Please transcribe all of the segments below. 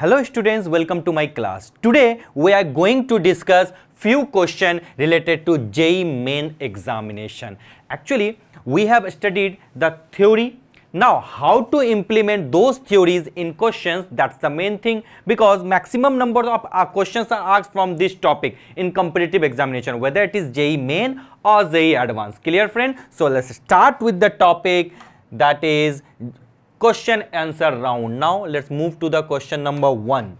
Hello students, welcome to my class. Today we are going to discuss few questions related to JEE main examination. Actually, we have studied the theory. Now, how to implement those theories in questions, that's the main thing, because maximum number of questions are asked from this topic in competitive examination, whether it is JEE main or JEE advanced. Clear, friend? So let's start with the topic, that is question answer round. Now let's move to the question number 1.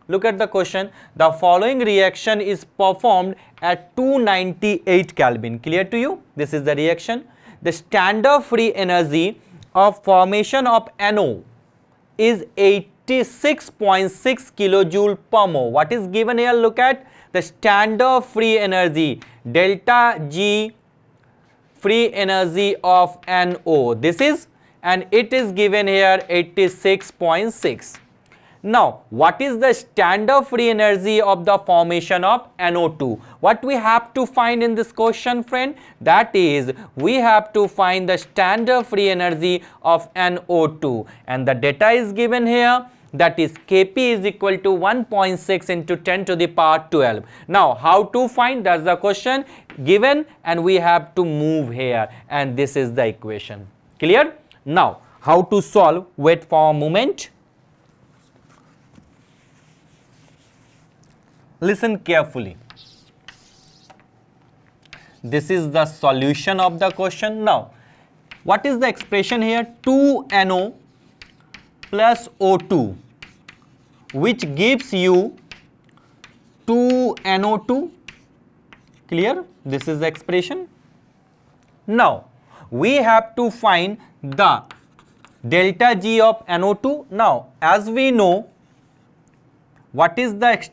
Look at the question. The following reaction is performed at 298 Kelvin. Clear to you? This is the reaction. The standard free energy of formation of NO is 86.6 kilojoule per mole. What is given here? Look at the standard free energy, delta G free energy of NO. This is, and it is given here 86.6. Now, what is the standard free energy of the formation of NO2? What we have to find in this question, friend? That is, we have to find the standard free energy of NO2, and the data is given here. That is Kp is equal to 1.6 into 10 to the power 12. Now, how to find? That's the question given, and we have to move here, and this is the equation. Clear? Now, how to solve? Wait for a moment. Listen carefully. This is the solution of the question. Now, what is the expression here? 2NO plus O2, which gives you 2NO2. Clear? This is the expression. Now, we have to find the delta G of NO2. Now, as we know, what is the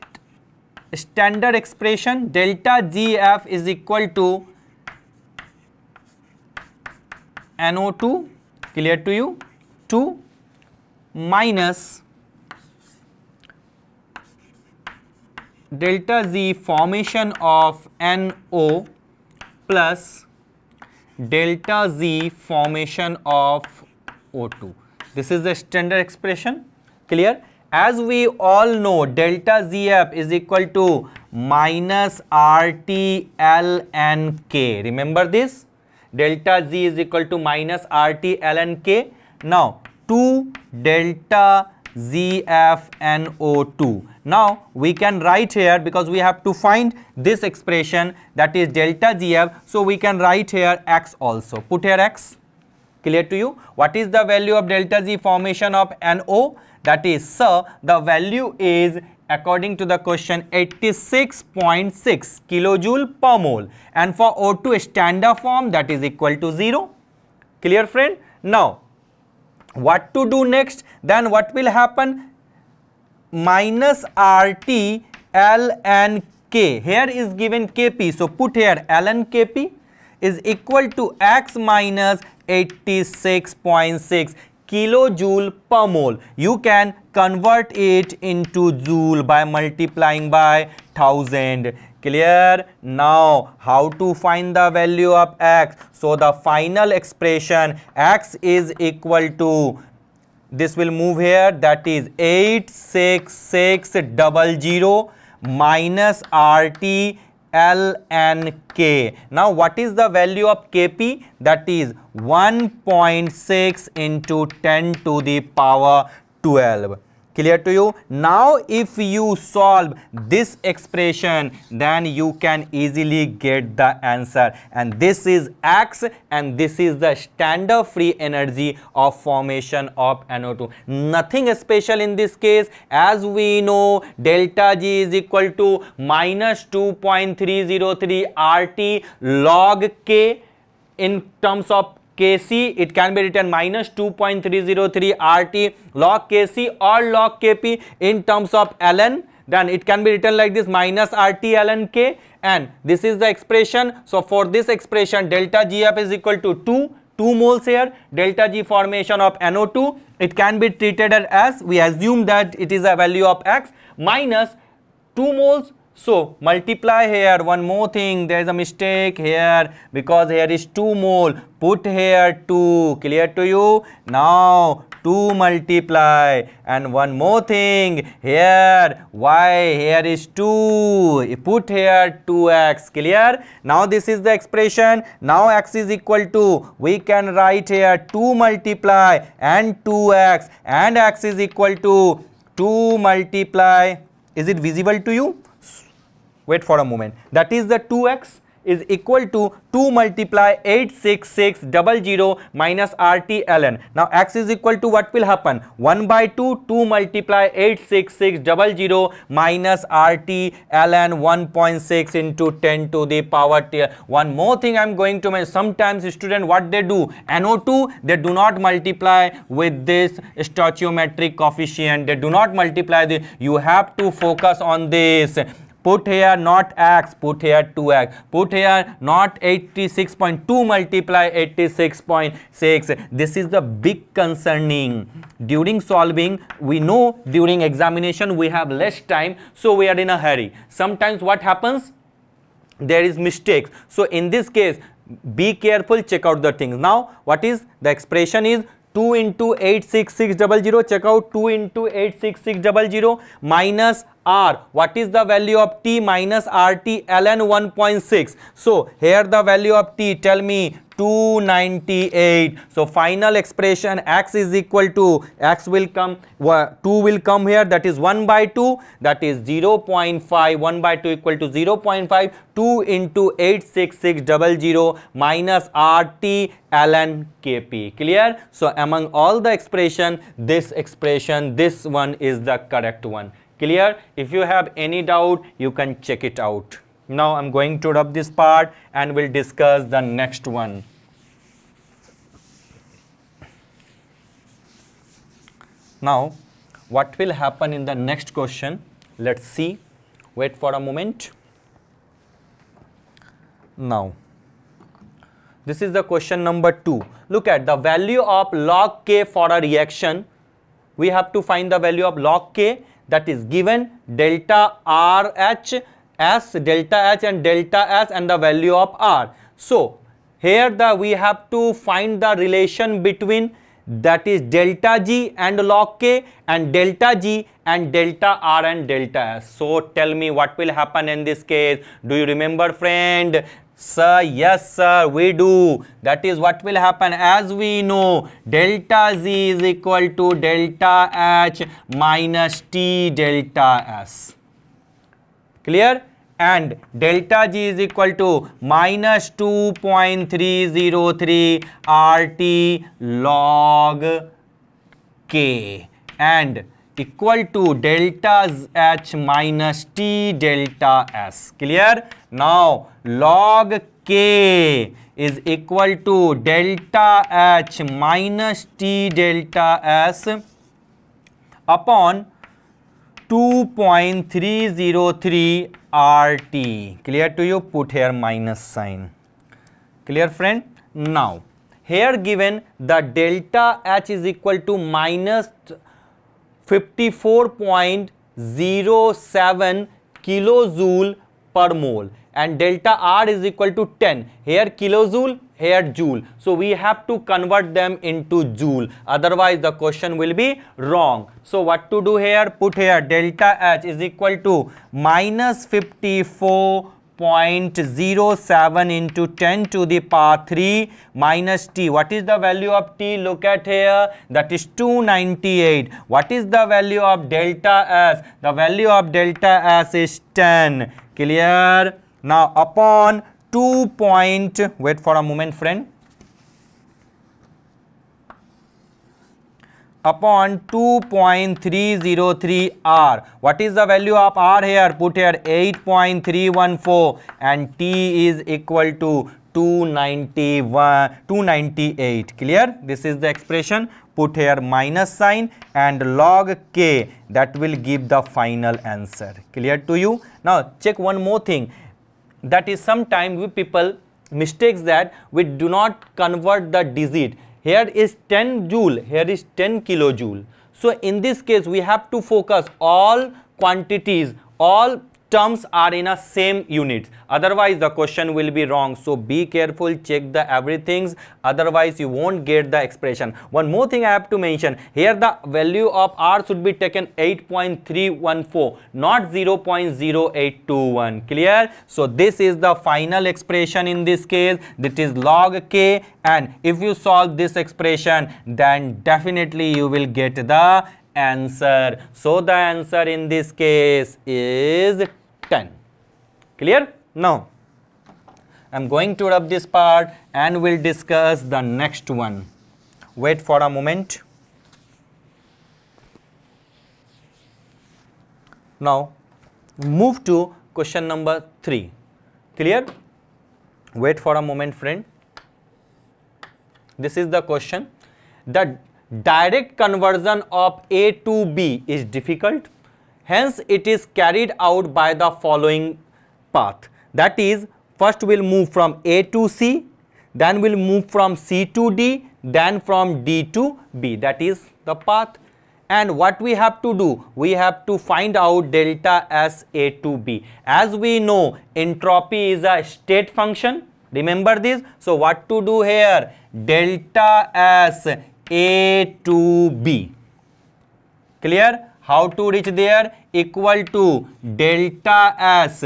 standard expression? Delta GF is equal to NO2, clear to you, 2 minus delta Z formation of NO plus delta Z formation of O2. This is the standard expression. Clear? As we all know, delta ZF is equal to minus RT ln K. Remember this? Delta Z is equal to minus RT ln K. Now, 2 delta ZF NO2. Now, we can write here, because we have to find this expression, that is delta GF. So, we can write here X also. Put here X. Clear to you? What is the value of delta Z formation of NO? That is, sir, the value is, according to the question, 86.6 kilojoule per mole. And for O2 standard form, that is equal to 0. Clear, friend? Now, what to do next? Then what will happen? Minus RT ln K. Here is given Kp. So, put here ln Kp is equal to X minus 86.6 kilojoule per mole. You can convert it into joule by multiplying by 1000. Clear? Now, how to find the value of X? So, the final expression X is equal to, this will move here, that is 86600 minus RT ln K. Now, what is the value of Kp? That is 1.6 into 10 to the power 12. Clear to you? Now, if you solve this expression, then you can easily get the answer. And this is X, and this is the standard free energy of formation of NO2. Nothing special in this case. As we know, delta G is equal to minus 2.303 RT log K. In terms of Kc, it can be written minus 2.303 RT log Kc or log Kp. In terms of ln, then it can be written like this, minus RT ln K, and this is the expression. So, for this expression, delta GF is equal to 2 moles here, delta G formation of NO2, it can be treated as, we assume that it is a value of X, minus 2 moles. So multiply here. One more thing, there is a mistake here because here is 2 mole. Put here 2. Clear to you? Now 2 multiply, and one more thing here, why here is 2, put here 2x. Clear? Now this is the expression. Now x is equal to, we can write here 2 multiply and 2x, and x is equal to 2 multiply. Is it visible to you? Wait for a moment. That is the 2x is equal to 2 multiply 86600 minus RT ln. Now x is equal to what will happen? 1 by 2, 2 multiply 86600 minus RT ln 1.6 into 10 to the power 10. One more thing I am going to mention. Sometimes student, what they do, NO2, they do not multiply with this stoichiometric coefficient. They do not multiply this. You have to focus on this. Put here not x, put here 2x. Put here not 86.2 multiply 86.6. This is the big concerning. During solving, we know during examination we have less time, so we are in a hurry. Sometimes what happens? There is mistakes. So in this case, be careful, check out the things. Now what is the expression is 2 into 86600, check out 2 into 86600 minus r. What is the value of t? Minus RT ln 1.6. So here the value of t, tell me, 298. So final expression x is equal to, x will come, 2 will come here, that is 1 by 2, that is 0.5, 1 by 2 equal to 0.5, 2 into 86600 minus RT ln Kp. Clear? So among all the expression, this one is the correct one. Clear? If you have any doubt, you can check it out. Now I am going to rub this part and we'll discuss the next one. Now what will happen in the next question? Let's see. Wait for a moment. Now this is the question number 2. Look at the value of log K for a reaction. We have to find the value of log K, that is given delta RH, S, delta H and delta S, and the value of R. So here we have to find the relation between, that is delta G and log K, and delta G and delta R and delta S. So tell me what will happen in this case. Do you remember, friend? Sir, yes sir, we do. That is what will happen. As we know, delta Z is equal to delta H minus T delta S. Clear? And delta G is equal to minus 2.303 RT log K, and equal to delta H minus T delta S. Clear? Now log K is equal to delta H minus T delta S upon 2.303 RT. Clear to you? Put here minus sign. Clear, friend? Now here given the delta H is equal to minus 54.07 kilojoule per mole, and delta R is equal to 10. Here kilojoule, here joule. So we have to convert them into joule. Otherwise the question will be wrong. So what to do here? Put here delta H is equal to minus 54.07 into 10 to the power 3 minus T. What is the value of T? Look at here, that is 298. What is the value of delta S? The value of delta S is 10. Clear? Now upon 2 point, wait for a moment, friend. Upon 2.303 R. What is the value of R here? Put here 8.314, and T is equal to 298. Clear? This is the expression. Put here minus sign and log K, that will give the final answer. Clear to you? Now check one more thing. That is, sometimes we people mistakes that we do not convert the digit. Here is 10 joule, here is 10 kilojoule. So in this case we have to focus all quantities, all terms are in a same units, otherwise the question will be wrong. So be careful, check the everything, otherwise you won't get the expression. One more thing I have to mention here, the value of r should be taken 8.314, not 0.0821. clear? So this is the final expression in this case, that is log k, and if you solve this expression then definitely you will get the answer. So the answer in this case is 10. Clear? Now I am going to rub this part and we'll discuss the next one. Wait for a moment. Now move to question number 3. Clear? Wait for a moment, friend. This is the question. The direct conversion of A to B is difficult. Hence, it is carried out by the following path. That is, first we'll move from A to C, then we'll move from C to D, then from D to B. That is the path. And what we have to do? We have to find out delta S A to B. As we know, entropy is a state function. Remember this? So, what to do here? Delta S A to B. Clear? How to reach there? Equal to delta S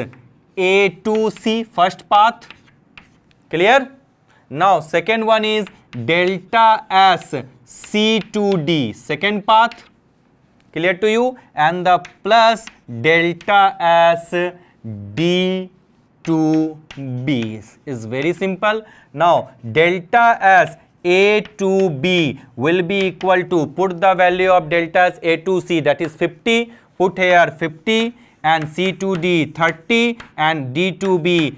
A to C, first path. Clear? Now second one is delta S C to D, second path. Clear to you? And the plus delta S D to B is very simple. Now delta S A to B will be equal to, put the value of delta S A to C, that is 50, put here 50, and C to D 30, and D to B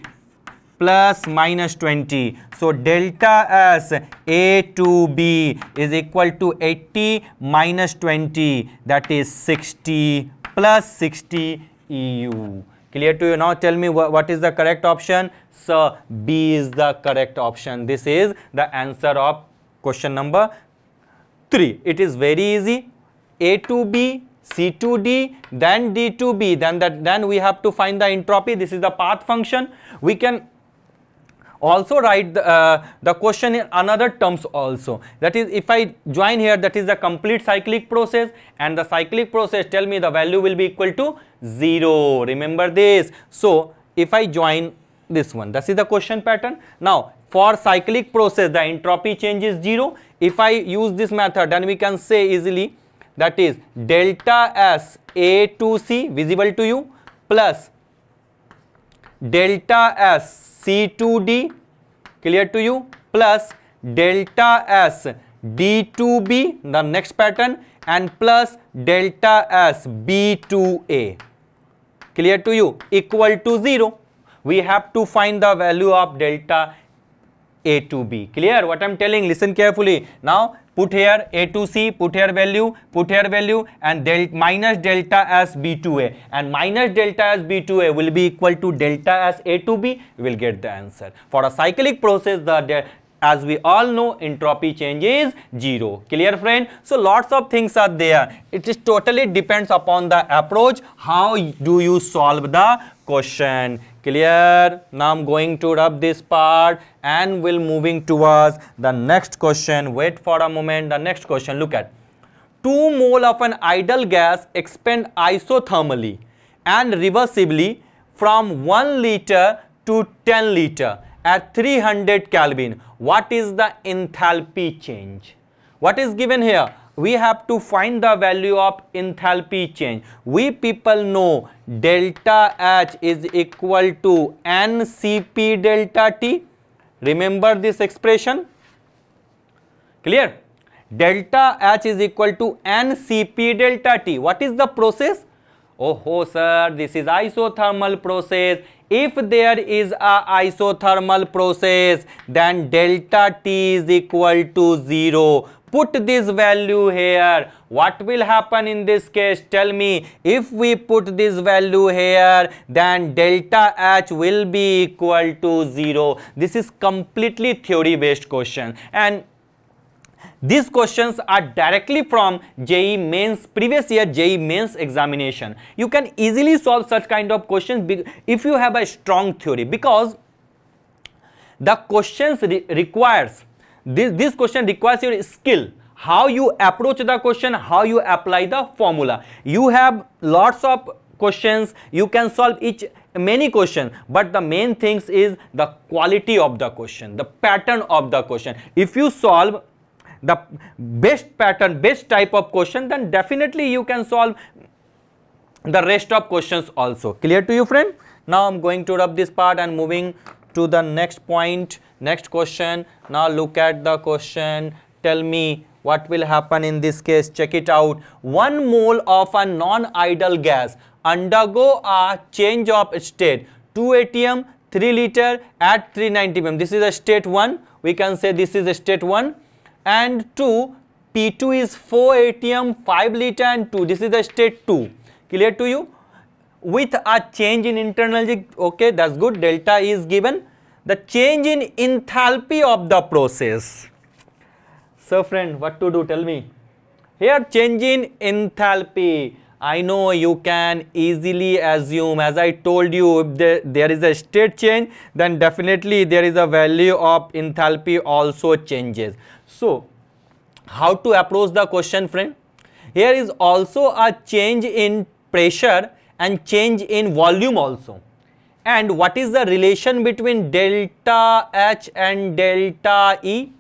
plus minus 20. So delta S A to B is equal to 80 minus 20, that is 60 plus 60 EU. Clear to you? Now tell me what is the correct option. So B is the correct option. This is the answer of question number 3. It is very easy. A to B, C to D, then D to B, then we have to find the entropy. This is the path function. We can also write the question in another terms also. That is, if I join here, that is the complete cyclic process, and the cyclic process, tell me the value will be equal to 0. Remember this. So if I join this one, that is the question pattern. Now for cyclic process, the entropy change is 0. If I use this method, then we can say easily, that is delta S A to C, visible to you, plus delta S C to D, clear to you, plus delta S D to B, the next pattern, and plus delta S B to A, clear to you, equal to 0. We have to find the value of delta A to B. Clear what I am telling? Listen carefully. Now put here A to C, put here value, and minus delta S B to A, and minus delta S B to A will be equal to delta S A to B. We will get the answer. For a cyclic process, as we all know, entropy change is 0. Clear, friend? So lots of things are there. It is totally depends upon the approach. How do you solve the question? Clear? Now I'm going to rub this part and we'll moving towards the next question. Wait for a moment. The next question, look at. 2 mole of an ideal gas expand isothermally and reversibly from 1 liter to 10 liter at 300 Kelvin. What is the enthalpy change? What is given here? We have to find the value of enthalpy change. We people know delta H is equal to NCP delta T. Remember this expression? Clear? Delta H is equal to NCP delta T. What is the process? Oh sir, this is isothermal process. If there is a isothermal process, then delta T is equal to 0. Put this value here. What will happen in this case? Tell me. If we put this value here, then delta H will be equal to 0. This is completely theory based question, and These questions are directly from JEE Mains, previous year JEE Mains examination. You can easily solve such kind of questions if you have a strong theory, because the questions requires, this question requires your skill, how you approach the question, how you apply the formula. You have lots of questions, you can solve many questions, but the main things is the quality of the question, the pattern of the question. If you solve the best pattern, best type of question, then definitely you can solve the rest of questions also. Clear to you, friend? Now I'm going to rub this part and moving to the next point, next question. Now look at the question. Tell me what will happen in this case. Check it out. 1 mole of a non-ideal gas undergo a change of state. 2 atm, 3 liter at 390 ppm. This is a state 1. We can say this is a state 1. And 2, P2 is 4 atm, 5 liter and 2. This is the state 2. Clear to you? With a change in internal energy, okay, that's good. Delta is given. The change in enthalpy of the process. So friend, what to do? Tell me. Here, change in enthalpy. I know you can easily assume, as I told you, if there is a state change, then definitely there is a value of enthalpy also changes. So, how to approach the question, friend? Here is also a change in pressure and change in volume also. And what is the relation between delta H and delta E?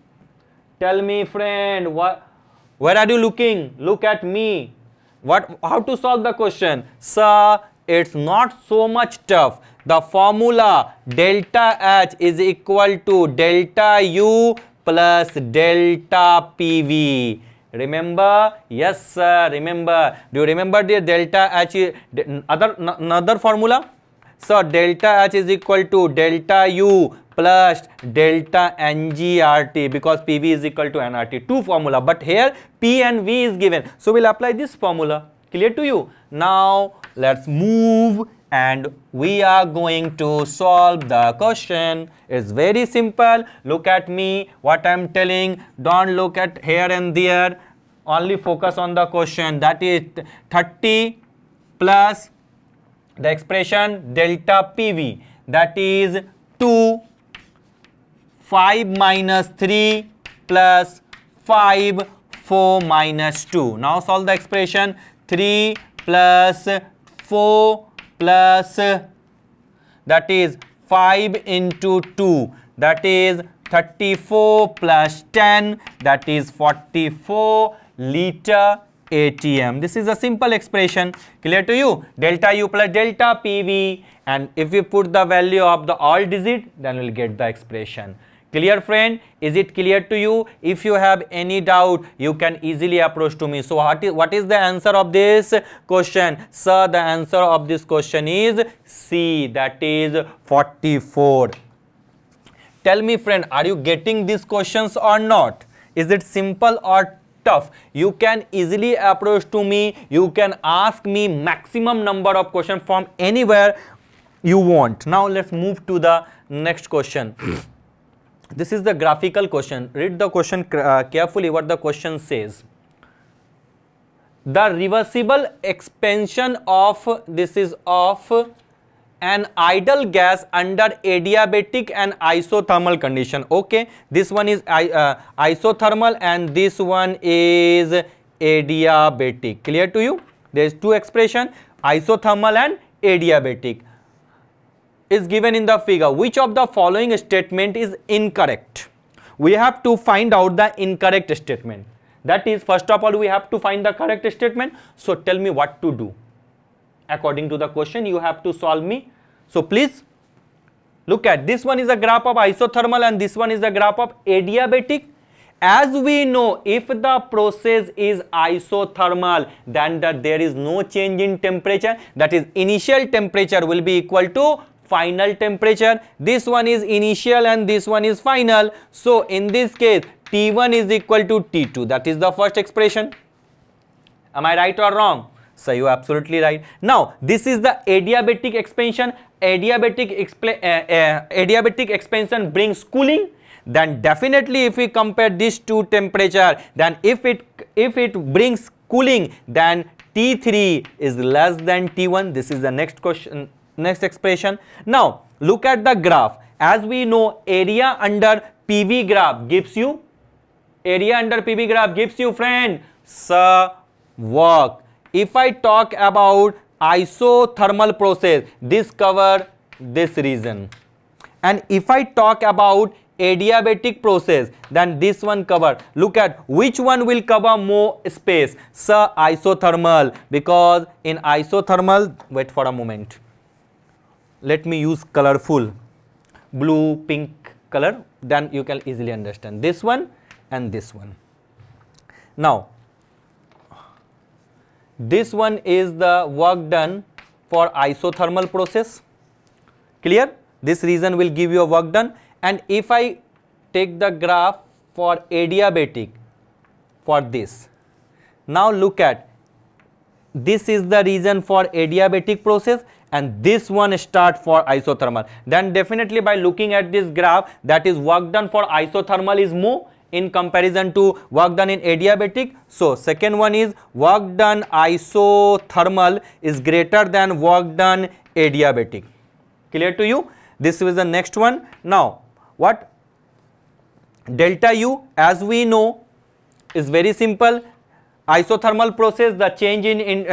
Tell me, friend, where are you looking? Look at me. How to solve the question? Sir, it's not so much tough. The formula delta H is equal to delta U plus delta PV. Remember? Yes, sir. Remember. Do you remember the delta H? Another formula? So delta H is equal to delta U plus delta NGRT, because PV is equal to nRT. Two formula, but here P and V is given. So we'll apply this formula. Clear to you? Now let's move and we are going to solve the question. It's very simple. Look at me, what I'm telling. Don't look at here and there. Only focus on the question. That is 30 plus the expression delta PV. That is 2, 5 minus 3 plus 5, 4 minus 2. Now solve the expression. 3 plus 4 plus, that is 5 into 2, that is 34 plus 10, that is 44 liter ATM. This is a simple expression. Clear to you? Delta U plus delta PV, and if we put the value of the all digit, then we'll get the expression. Clear, friend? Is it clear to you? If you have any doubt, you can easily approach to me. So what is the answer of this question? Sir, the answer of this question is C, that is 44. Tell me, friend, are you getting these questions or not? Is it simple or tough? You can easily approach to me. You can ask me maximum number of questions from anywhere you want. Now let's move to the next question. This is the graphical question. Read the question carefully what the question says. The reversible expansion of, this is of an ideal gas under adiabatic and isothermal condition. Okay, this one is isothermal and this one is adiabatic. Clear to you? There is two expression, isothermal and adiabatic. Is given in the figure. Which of the following statement is incorrect? We have to find out the incorrect statement. That is, first of all, we have to find the correct statement. So tell me what to do. According to the question, you have to solve me. So please look at this one is a graph of isothermal and this one is a graph of adiabatic. As we know, if the process is isothermal, then there is no change in temperature. That is, initial temperature will be equal to final temperature. This one is initial and this one is final. So in this case, T1 is equal to T2. That is the first expression. Am I right or wrong? So you are absolutely right. Now this is the adiabatic expansion. Adiabatic expansion brings cooling. then definitely if we compare these two temperature, then if it brings cooling, then T3 is less than T1. This is the next question, next expression. Now look at the graph. As we know, area under PV graph gives you, friend, sir, work. If I talk about isothermal process, this cover this region, and if I talk about adiabatic process, then this one cover. Look at which one will cover more space, sir, isothermal, because in isothermal, wait for a moment, let me use colorful blue, pink color, then you can easily understand this one and this one. Now this one is the work done for isothermal process, clear? This region will give you a work done. And if I take the graph for adiabatic, for this, now look at, this is the region for adiabatic process and this one start for isothermal, then definitely by looking at this graph, that is work done for isothermal is more in comparison to work done in adiabatic. So second one is work done isothermal is greater than work done adiabatic. Clear to you? This is the next one. Now what? Delta U, as we know, is very simple. Isothermal process, the change in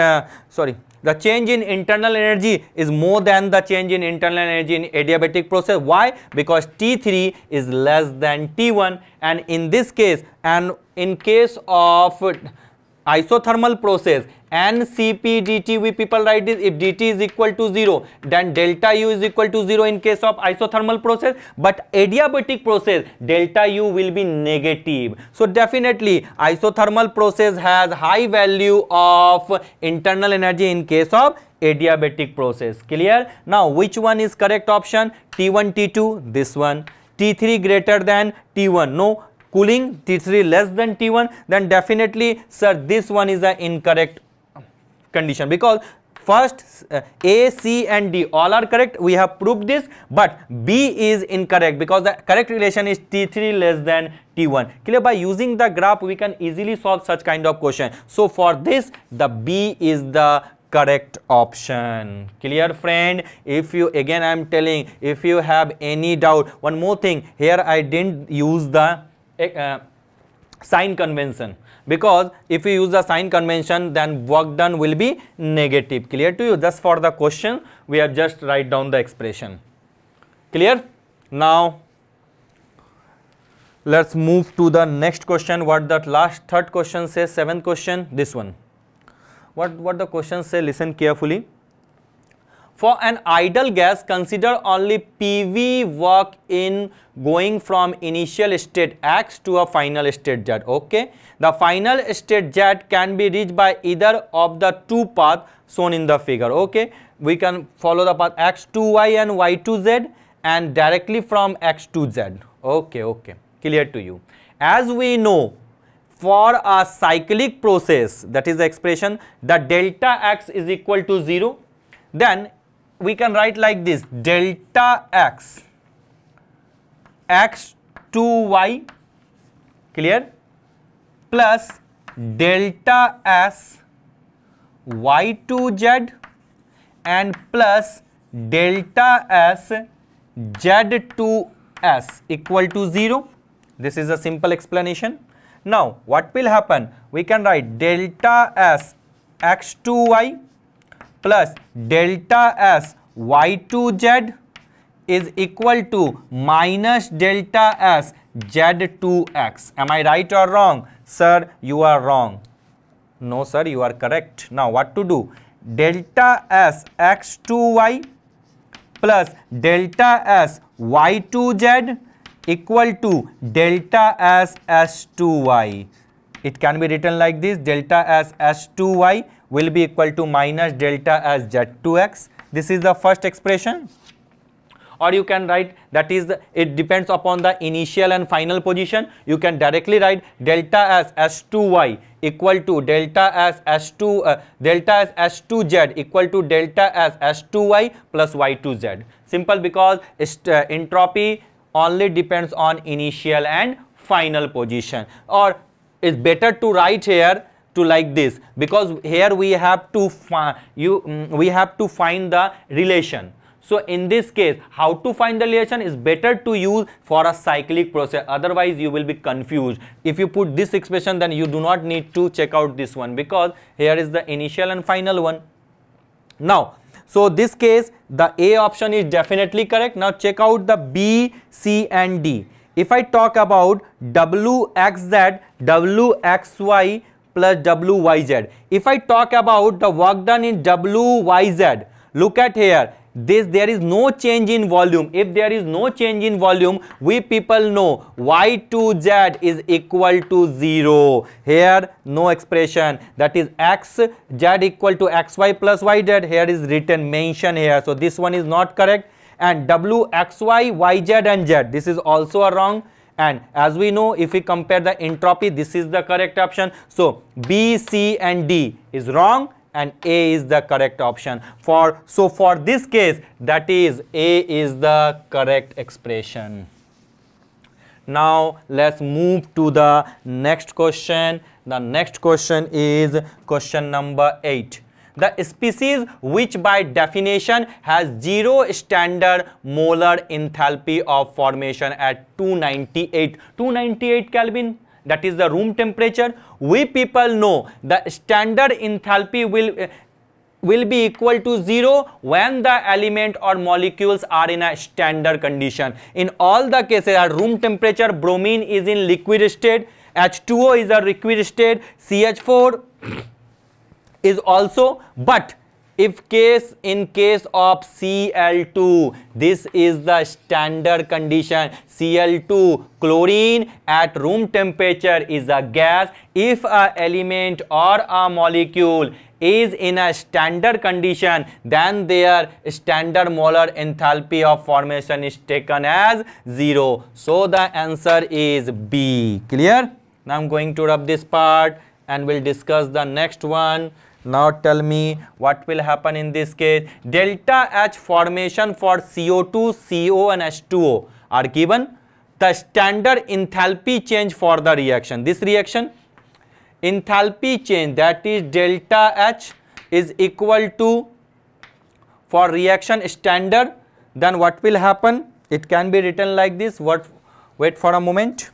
the change in internal energy is more than the change in internal energy in adiabatic process. Why? Because T3 is less than T1, and in this case, and in case of isothermal process, NCP dt, we people write this, if dt is equal to 0, then delta U is equal to 0 in case of isothermal process, but adiabatic process, delta U will be negative. So definitely isothermal process has high value of internal energy in case of adiabatic process. Clear? Now which one is correct option? T1, T2, this one. T3 greater than T1, no. Cooling, T3 less than T1, then definitely, sir, this one is the incorrect condition, because first A, C and D all are correct, we have proved this, but B is incorrect because the correct relation is T3 less than T1. Clear? By using the graph, we can easily solve such kind of question. So for this, the B is the correct option. Clear, friend? If you, again I am telling, if you have any doubt, one more thing, here I didn't use the sign convention, because if you use the sign convention, then work done will be negative. Clear to you? Just for the question, we have just write down the expression. Clear? Now let's move to the next question. What that last third question says, seventh question, this one. What the question say, listen carefully. For an ideal gas, consider only PV work in going from initial state X to a final state Z. Okay, the final state Z can be reached by either of the two paths shown in the figure. Okay, we can follow the path X to Y and Y to Z, and directly from X to Z. Okay, clear to you? As we know, for a cyclic process, that is the expression, the delta X is equal to 0, then we can write like this, delta X, X to Y, clear, plus delta S, Y to Z, and plus delta S, Z to S equal to 0. This is a simple explanation. Now what will happen? We can write delta S, X to Y, plus delta S, Y to Z is equal to minus delta S, Z to X. Am I right or wrong? Sir, you are wrong. No sir, you are correct. Now what to do? Delta S, X to Y plus delta S, Y to Z equal to delta S, S to Y. It can be written like this, delta S, S to Y will be equal to minus delta S, Z to X. This is the first expression. Or you can write, that is, it depends upon the initial and final position. You can directly write delta S, S to Y equal to delta S, S to Z equal to delta S, S to Y plus Y to Z. Simple, because entropy only depends on initial and final position. Or it's better to write here to like this, because here we have to find the relation. So in this case, how to find the relation is better to use for a cyclic process, otherwise you will be confused. If you put this expression, then you do not need to check out this one, because here is the initial and final one. Now, so this case the A option is definitely correct. Now check out the B, C and D. If I talk about Wxz, Wxy plus Wyz, if I talk about the work done in Wyz, look at here, there is no change in volume. If there is no change in volume, we people know Y2z is equal to 0. Here no expression, that is xz equal to xy plus yz, here is written, mention here. So this one is not correct. And Wxy, yz and z, this is also a wrong. And as we know, if we compare the entropy, this is the correct option. So B, C and D is wrong and A is the correct option. So for this case, that is A is the correct expression. Now let's move to the next question. The next question is question number 8. The species which by definition has 0 standard molar enthalpy of formation at 298 Kelvin, that is the room temperature. We people know the standard enthalpy will be equal to 0 when the element or molecules are in a standard condition. In all the cases at room temperature, bromine is in liquid state, H2O is a liquid state, CH4 is also, but in case of Cl2, this is the standard condition. Cl2, chlorine at room temperature is a gas. If a element or a molecule is in a standard condition, then their standard molar enthalpy of formation is taken as 0. So the answer is B. Clear? Now I'm going to rub this part and we'll discuss the next one. Now tell me what will happen in this case. Delta H formation for CO2, CO and H2O are given. The standard enthalpy change for the reaction. This reaction, enthalpy change, that is delta H is equal to, for reaction standard, then what will happen? It can be written like this. Wait for a moment.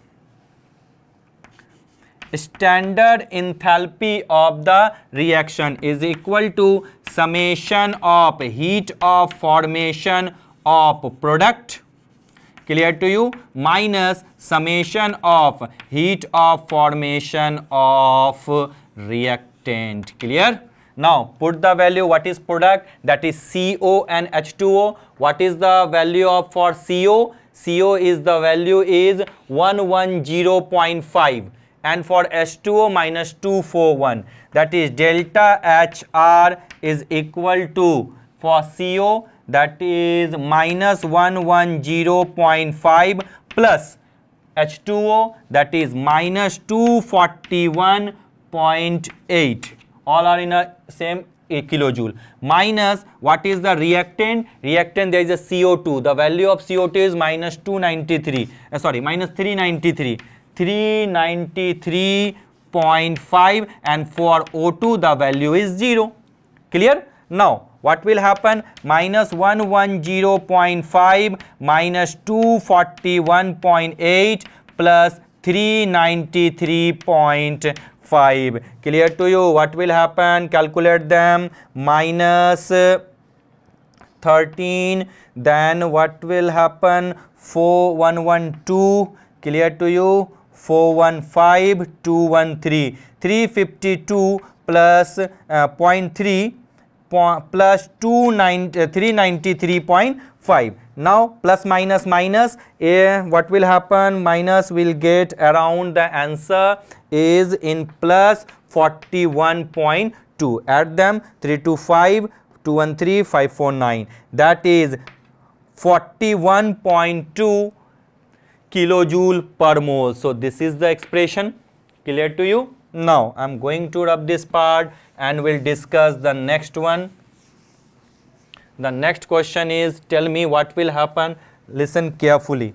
Standard enthalpy of the reaction is equal to summation of heat of formation of product, clear to you, minus summation of heat of formation of reactant. Clear? Now put the value. What is product? That is CO and H2O. What is the value of for CO? CO is the value is 110.5. and for H2O minus 241, that is delta HR is equal to, for CO, that is minus 110.5 plus H2O, that is minus 241.8. all are in a same kilojoule, minus what is the reactant? Reactant, there is a CO2, the value of CO2 is minus 393, and for O2 the value is 0. Clear? Now what will happen? Minus 110.5 minus 241.8 plus 393.5. Clear to you? What will happen? Calculate them. Minus 13, then what will happen? 4112. Clear to you? 415, 213, 352 plus 0.3 plus 393.5. Now plus minus minus, what will happen? Minus will get around, the answer is in plus 41.2. Add them, 325, 213, 549. That is 41.2 kilojoule per mole. So this is the expression. Clear to you? Now I am going to rub this part and we'll discuss the next one. The next question is, tell me what will happen. Listen carefully.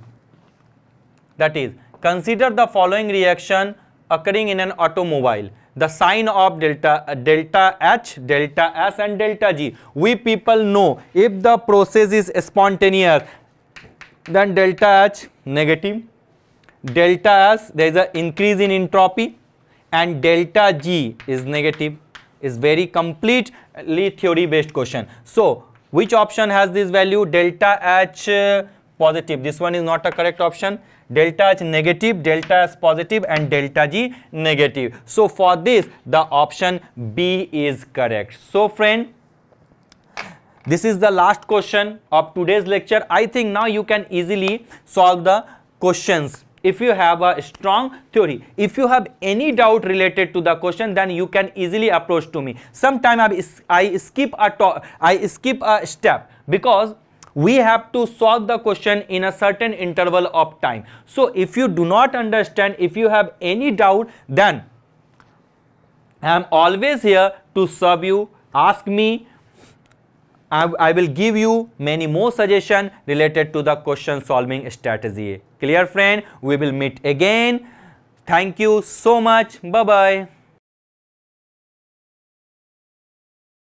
That is, consider the following reaction occurring in an automobile. The sign of delta H, delta S and delta G. We people know if the process is spontaneous, then delta H negative, delta S there is an increase in entropy, and delta G is negative. Is very completely theory based question. So which option has this value? Delta H positive. This one is not a correct option. Delta H negative, delta S positive and delta G negative. So for this the option B is correct. So friend, this is the last question of today's lecture. I think now you can easily solve the questions. If you have a strong theory, if you have any doubt related to the question, then you can easily approach to me. Sometimes I skip a step because we have to solve the question in a certain interval of time. So if you do not understand, if you have any doubt, then I am always here to serve you. Ask me. I will give you many more suggestions related to the question solving strategy. Clear friend? We will meet again. Thank you so much. Bye bye.